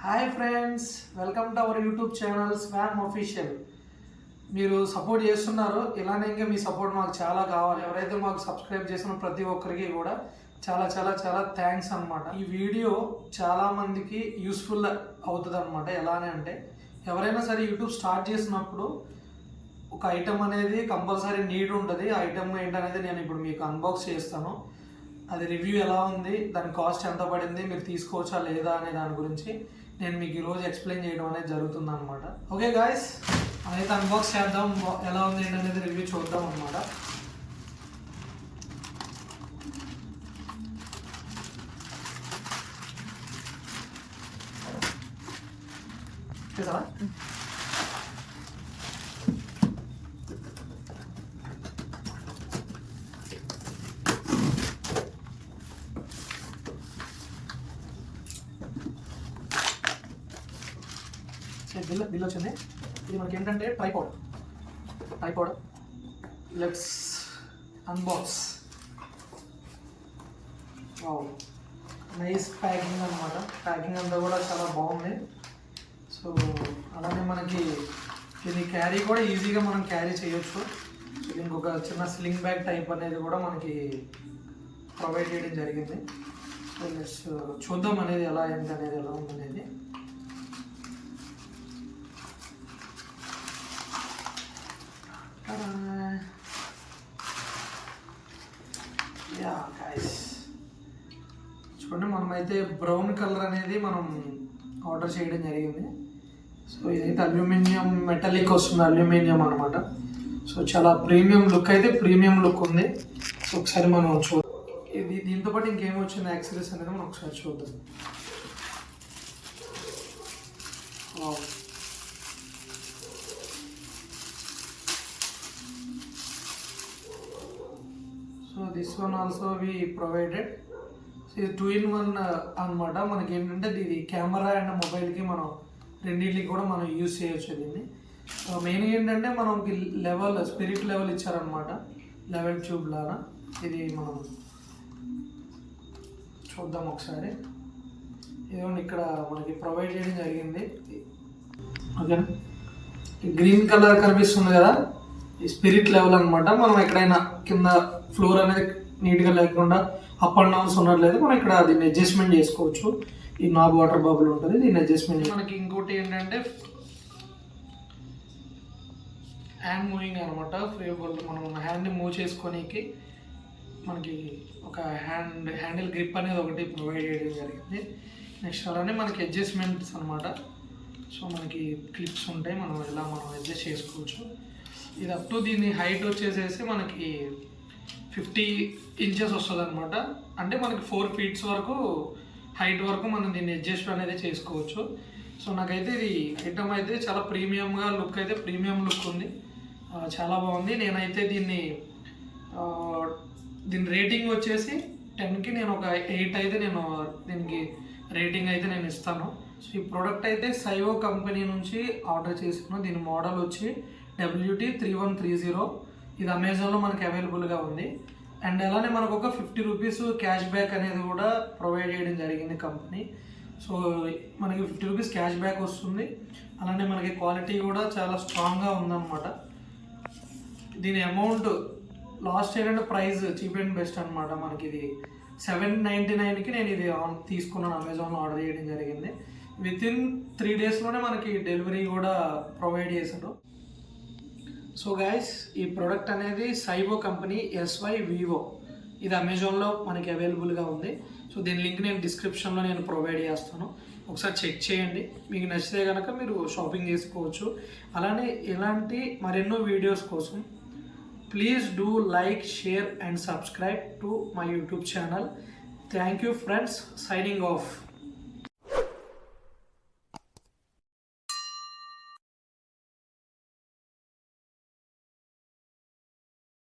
Hi friends, welcome to our YouTube channel swarm official. మీరు support చేస్తున్నారు, ఇలానే ఇంకా మీ సపోర్ట్ మాకు చాలా కావాలి. ఎవరైతే మాకు సబ్స్క్రైబ్ చేసిన ప్రతి ఒక్కరికి కూడా చాలా చాలా చాలా థ్యాంక్స్ అనమాట. ఈ వీడియో చాలామందికి యూస్ఫుల్ అవుతుంది అనమాట. ఎలానే అంటే ఎవరైనా సరే యూట్యూబ్ స్టార్ట్ చేసినప్పుడు ఒక ఐటమ్ అనేది కంపల్సరీ నీడ్ ఉంటుంది. ఆ ఐటమ్ ఏంటనేది నేను ఇప్పుడు మీకు అన్బాక్స్ చేస్తాను. అది రివ్యూ ఎలా ఉంది, దాని కాస్ట్ ఎంత పడింది, మీరు తీసుకోవచ్చా లేదా అనే దాని గురించి నేను మీకు ఈరోజు ఎక్స్ప్లెయిన్ చేయడం అనేది జరుగుతుంది అనమాట. ఓకే గాయస్, అదైతే అన్బాక్స్ చేద్దాం, ఎలా ఉంది ఏంటనేది రివ్యూ చూద్దాం అనమాట. చేసావా? బిల్ వచ్చింది. ఇది మనకి ఏంటంటే tripod. Let's unbox. Nice packing అనమాట. ప్యాకింగ్ అంతా కూడా చాలా బాగుంది. సో అలానే మనకి ఇది క్యారీ కూడా ఈజీగా మనం క్యారీ చేయొచ్చు. సో దీనికి ఒక చిన్న స్లింగ్ బ్యాగ్ టైప్ అనేది కూడా మనకి ప్రొవైడ్ చేయడం జరిగింది. సో లెట్స్ చూద్దాం అనేది ఎలా ఎంత అనేది ఎలా ఉందనేది. చూడండి, మనమైతే బ్రౌన్ కలర్ అనేది మనం ఆర్డర్ చేయడం జరిగింది. సో ఇదైతే అల్యూమినియం మెటాలిక్ వస్తుంది, అల్యూమినియం అనమాట. సో చాలా ప్రీమియం లుక్ ఉంది. సో ఒకసారి మనం ఇది దీంతో పాటు ఇంకేం వచ్చింది యాక్సెసరీస్ అనేది మనం ఒకసారి చూద్దాం. So this one also we provided. ఇది 2-in-1 అనమాట. మనకి ఏంటంటే ఇది కెమెరా అండ్ మొబైల్కి మనం రెండింటికి కూడా మనం యూజ్ చేయొచ్చు. దీన్ని మెయిన్గా ఏంటంటే మనకి స్పిరిట్ లెవెల్ ఇచ్చారనమాట, లెవెల్ ట్యూబ్ లాగా. ఇది మనం చూద్దాం ఒకసారి. ఇదిగోండి, ఇక్కడ మనకి ప్రొవైడ్ చేయడం జరిగింది. ఓకేనా, గ్రీన్ కలర్ కనిపిస్తుంది కదా, ఈ స్పిరిట్ లెవెల్ అనమాట. మనం ఎక్కడైనా కింద ఫ్లోర్ అనేది నీట్గా లేకుండా అప్ అండ్ డౌన్స్ ఉన్నట్లయితే మనం ఇక్కడ దీన్ని అడ్జస్ట్మెంట్ చేసుకోవచ్చు. ఈ నాబ్ వాటర్ బబుల్ ఉంటుంది, దీన్ని అడ్జస్ట్మెంట్. మనకి ఇంకోటి ఏంటంటే హ్యాండ్ మూవింగ్ అనమాట. మనం హ్యాండ్ని మూవ్ చేసుకోనికి మనకి ఒక హ్యాండిల్ గ్రిప్ అనేది ఒకటి ప్రొవైడ్ చేయడం జరిగింది. నెక్స్ట్ అలానే మనకి అడ్జస్ట్మెంట్స్ అనమాట. సో మనకి క్లిప్స్ ఉంటాయి, మనం అడ్జస్ట్ చేసుకోవచ్చు. ఇది అప్ టు దీని హైట్ వచ్చేసేసి మనకి 50 inches వస్తుంది అనమాట. అంటే మనకి 4 feet వరకు హైట్ వరకు మనం దీన్ని అడ్జస్ట్ అనేది చేసుకోవచ్చు. సో నాకైతే ఇది ఐటమ్ అయితే చాలా ప్రీమియం లుక్ ఉంది, చాలా బాగుంది. నేనైతే దీని రేటింగ్ వచ్చేసి 10కి నేను ఒక 8 అయితే దీనికి రేటింగ్ అయితే నేను ఇస్తాను. సో ఈ ప్రోడక్ట్ అయితే సైవో కంపెనీ నుంచి ఆర్డర్ చేసాను. దీని మోడల్ వచ్చి WT3130. ఇది అమెజాన్లో మనకి అవైలబుల్గా ఉంది. అండ్ అలానే మనకు ఒక 50 రూపీస్ క్యాష్ బ్యాక్ అనేది కూడా ప్రొవైడ్ చేయడం జరిగింది కంపెనీ. సో మనకి 50 రూపీస్ క్యాష్ బ్యాక్ వస్తుంది. అలానే మనకి క్వాలిటీ కూడా చాలా స్ట్రాంగ్గా ఉందన్నమాట. దీని అమౌంట్ లాస్ట్ ఏంటంటే ప్రైస్ చీప్ అండ్ బెస్ట్ అనమాట. మనకి ఇది 799కి నేను ఇది తీసుకున్నాను, అమెజాన్లో ఆర్డర్ చేయడం జరిగింది. వితిన్ 3 daysలోనే మనకి డెలివరీ కూడా ప్రొవైడ్ చేశారు. సో గైస్, ఈ ప్రోడక్ట్ అనేది సైవో కంపెనీ SYVO. ఇది అమెజాన్లో మనకి అవైలబుల్గా ఉంది. సో దీని లింక్ నేను డిస్క్రిప్షన్లో నేను ప్రొవైడ్ చేస్తాను, ఒకసారి చెక్ చేయండి. మీకు నచ్చితే కనుక మీరు షాపింగ్ చేసుకోవచ్చు. అలానే ఇలాంటి మరెన్నో వీడియోస్ కోసం please do like, share and subscribe to my YouTube channel. Thank you friends, signing off.